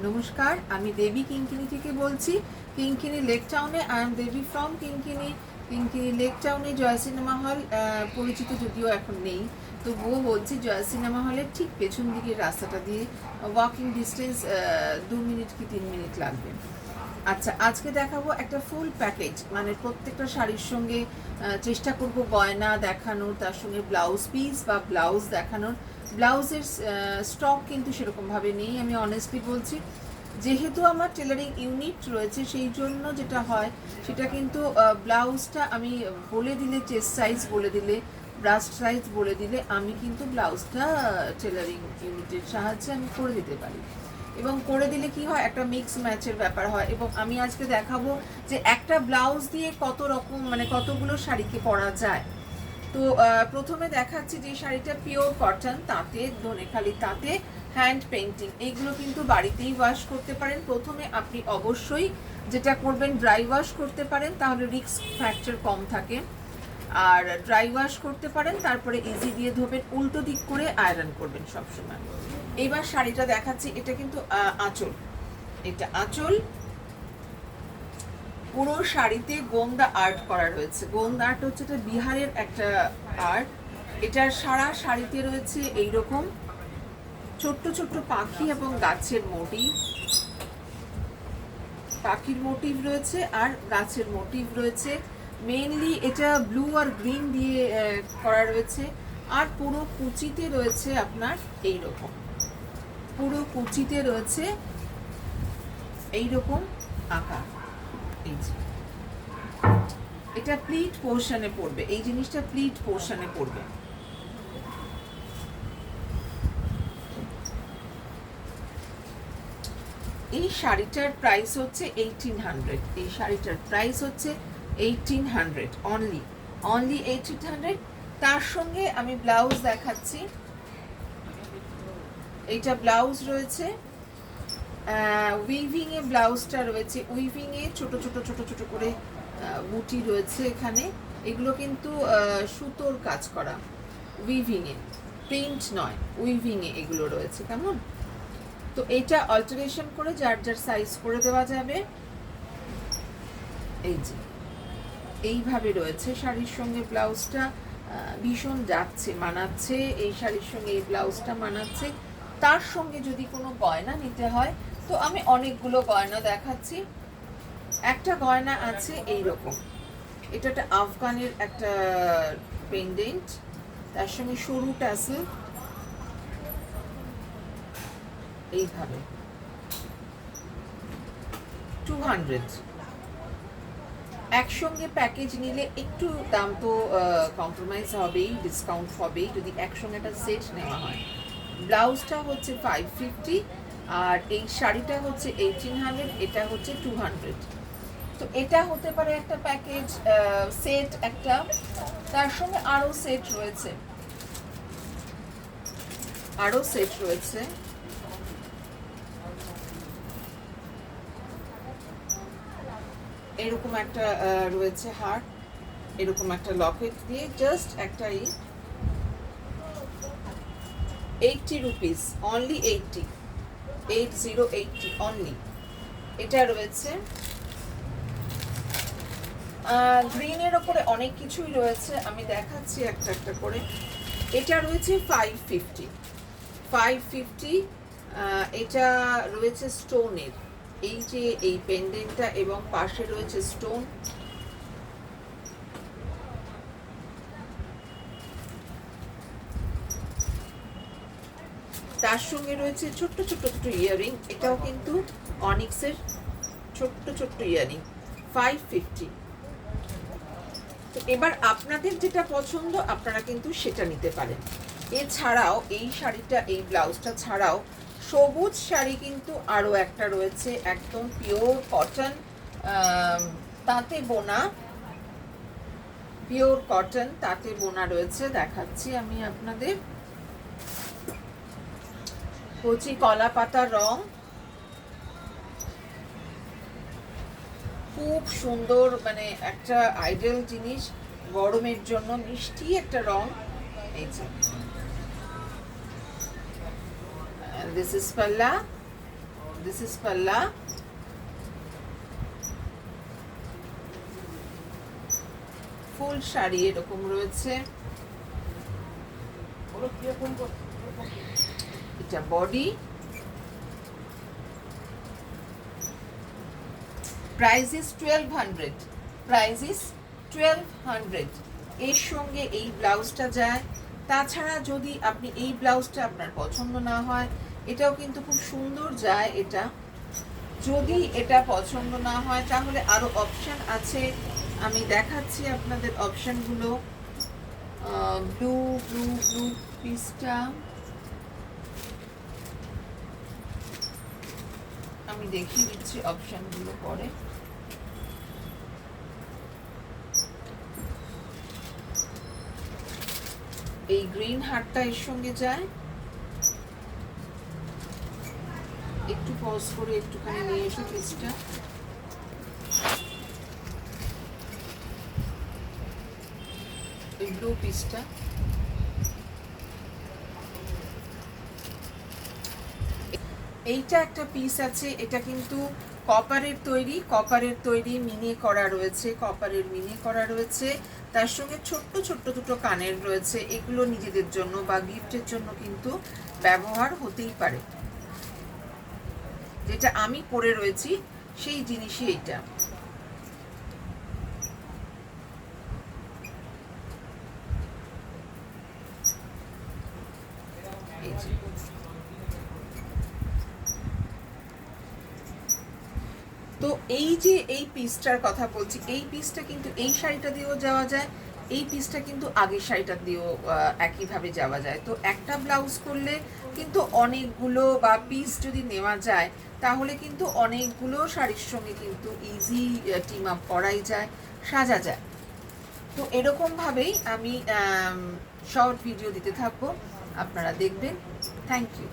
নমস্কার, আমি দেবী কিঙ্কিনি থেকে বলছি। কিঙ্কিনি লেক টাউনে। I am Debi from Kinkini. Kinkini লেক টাউনে জয় সিনেমা হল পরিচিত যদিও এখন নেই, তবুও বলছি জয় সিনেমা হলের ঠিক পেছন দিকের রাস্তাটা দিয়ে ওয়াকিং ডিস্টেন্স 2 মিনিট কি 3 মিনিট লাগবে। আচ্ছা, আজকে দেখাবো একটা ফুল প্যাকেজ, মানে প্রত্যেকটা শাড়ির সঙ্গে চেষ্টা করব গয়না দেখানোর, তার সঙ্গে ব্লাউজ পিস বা ব্লাউজ দেখানোর। ব্লাউজের স্টক কিন্তু সেরকমভাবে নেই, আমি অনেস্টলি বলছি। যেহেতু আমার টেলারিং ইউনিট রয়েছে, সেই জন্য যেটা হয় সেটা কিন্তু ব্লাউজটা আমি বলে দিলে, চেস্ট সাইজ বলে দিলে, ব্রাস্ট সাইজ বলে দিলে আমি কিন্তু ব্লাউজটা টেলারিং ইউনিটের সাহায্যে আমি করে দিতে পারি। এবং করে দিলে কি হয়, একটা মিক্স ম্যাচের ব্যাপার হয়। এবং আমি আজকে দেখাবো যে একটা ব্লাউজ দিয়ে কত রকম, মানে কতগুলো শাড়িকে পরা যায়। তো প্রথমে দেখাচ্ছি যে শাড়িটা পিওর কটন, তাঁতে, ধনেখালি তাঁতে, হ্যান্ড পেইন্টিং। এইগুলো কিন্তু বাড়িতেই ওয়াশ করতে পারেন। প্রথমে আপনি অবশ্যই যেটা করবেন, ড্রাই ওয়াশ করতে পারেন, তাহলে রিস্ক ফ্র্যাকচার কম থাকে। আর ড্রাই ওয়াশ করতে পারেন, তারপরে ইজি দিয়ে ধোবেন, উল্টো দিক করে আয়রন করবেন সবসময়। এবার শাড়িটা দেখাচ্ছি, এটা কিন্তু আঁচল, এটা আঁচল। পুরো শাড়িতে গোন্দা আর্ট করা রয়েছে। গোন্দা আর্ট হচ্ছে এটা বিহারের একটা আর্ট। এটার সারা শাড়িতে রয়েছে এইরকম ছোট্ট ছোট্ট পাখি এবং গাছের মোটিভ, পাখির মোটিভ রয়েছে আর গাছের মোটিভ রয়েছে। মেইনলি এটা ব্লু আর গ্রিন দিয়ে করা রয়েছে। আর পুরো কুচিতে রয়েছে আপনার এইরকম, পুরো কুচিতে রয়েছে এইরকম আঁকা। এই যে এটা প্লিট পোর্শনে পড়বে, এই জিনিসটা প্লিট পোর্শনে পড়বে। এই শাড়িটার প্রাইস হচ্ছে 1800। এই শাড়িটার প্রাইস হচ্ছে 1800 অনলি, অনলি 1800। তার সঙ্গে আমি ব্লাউজ দেখাচ্ছি। এইটা ব্লাউজ রয়েছে, উইভিং এ ব্লাউজটা রয়েছে। উইভিং এ ছোট ছোট ছোট ছোট করে বুটি রয়েছে এখানে। এগুলো কিন্তু সুতোর কাজ করা, উইভিং এ, প্রিন্ট নয়, উইভিং এ এগুলো রয়েছে। কেমন? তো এটা অল্টারেশন করে যার যার সাইজ করে দেওয়া যাবে। এই যে এইভাবে রয়েছে শাড়ির সঙ্গে ব্লাউজটা, ভীষণ যাচ্ছে, মানাচ্ছে। এই শাড়ির সঙ্গে এই ব্লাউজটা মানাচ্ছে। তার সঙ্গে যদি কোনো গয়না নিতে হয়, তো আমি অনেকগুলো গয়না দেখাচ্ছি। একটা গয়না আছে এইরকম, এটা একটা আফগানের একটা পেন্ডেন্ট, তার সঙ্গে সরু ট্যাসেল, এইভাবে 200। একসঙ্গে প্যাকেজ নিলে একটু দাম তো কম্প্রোমাইজ হবেই, ডিসকাউন্ট হবেই যদি একসঙ্গে একটা সেট নেওয়া হয়। ব্লাউজটা হচ্ছে 550 আর এই শাড়িটা হচ্ছে 1800, এটা হচ্ছে 200। তো এটা হতে পারে একটা প্যাকেজ সেট একটা। তার সঙ্গে আরও সেট রয়েছে, আরও সেট রয়েছে। এরকম একটা রয়েছে হার্ট, এরকম একটা লকেট দিয়ে জাস্ট একটা 80 রুপিস, অনলি 80 অনলি। এটা রয়েছে গ্রিনের ওপরে অনেক কিছুই রয়েছে, আমি দেখাচ্ছি একটা একটা করে। এটা রয়েছে 550। এটা রয়েছে স্টোনের, এই যে এই পেন্ডেন্টটা এবং পাশে রয়েছে স্টোন। তার সঙ্গে রয়েছে ছোট্ট ছোট্ট ছোট্ট ইয়াররিং, এটাও কিন্তু অনিক্সের ছোট্ট ছোট্ট ইয়াররিং, 550। তো এবার আপনাদের যেটা পছন্দ আপনারা কিন্তু সেটা নিতে পারেন। এছাড়াও এই শাড়িটা, এই ব্লাউজটা ছাড়াও সবুজ শাড়ি কিন্তু আরও একটা রয়েছে, একদম পিওর কটন, তাঁতে বোনা, পিওর কটন তাঁতে বোনা রয়েছে। দেখাচ্ছি আমি আপনাদের, কচি কলা পাতা রং, খুব সুন্দর, মানে একটা আইডিয়াল জিনিস গরমের জন্য, মিষ্টি একটা রং। এই যে দিস ইজ পাল্লা, দিস ইজ পাল্লা। ফুল শাড়ি এরকম রয়েছে। এটা body. Price is 1200, price is 1200। এর সঙ্গে এই ব্লাউজটা যায়। তাছাড়া যদি আপনি এই ব্লাউজটা আপনার পছন্দ না হয়, এটাও কিন্তু খুব সুন্দর যায়। এটা যদি এটা পছন্দ না হয় তাহলে আরো অপশন আছে, আমি দেখাচ্ছি আপনাদের অপশনগুলো। ব্লু ব্লু ব্লু পিসটা আমি দেখিয়ে দিচ্ছি অপশনগুলো পরে। এই গ্রিন হারটা এর সঙ্গে যায়। একটু পজ করে একটুখানি নিয়ে এসো পিসটা। এই ব্লু পিসটা এইটা একটা পিস আছে। এটা কিন্তু কপারের তৈরি মিনে করা রয়েছে, কপারের মিনে করা রয়েছে। তার সঙ্গে ছোট্ট ছোট্ট দুটো কানের রয়েছে। এগুলো নিজেদের জন্য বা গিফটের জন্য কিন্তু ব্যবহার হতেই পারে। যেটা আমি পরে রয়েছি সেই জিনিসই এটা। তো এই যে এই পিসটার কথা বলছি, এই পিসটা কিন্তু এই শাড়িটা দিয়েও যাওয়া যায়, এই পিসটা কিন্তু আগের শাড়িটা দিয়েও একইভাবে যাওয়া যায়। তো একটা ব্লাউজ করলে কিন্তু অনেকগুলো বা পিস যদি নেওয়া যায় তাহলে কিন্তু অনেকগুলো শাড়ির সঙ্গে কিন্তু ইজি টিম আপ করাই যায়, সাজা যায়। তো এরকমভাবেই আমি শর্ট ভিডিও দিতে থাকবো, আপনারা দেখবেন। Thank you.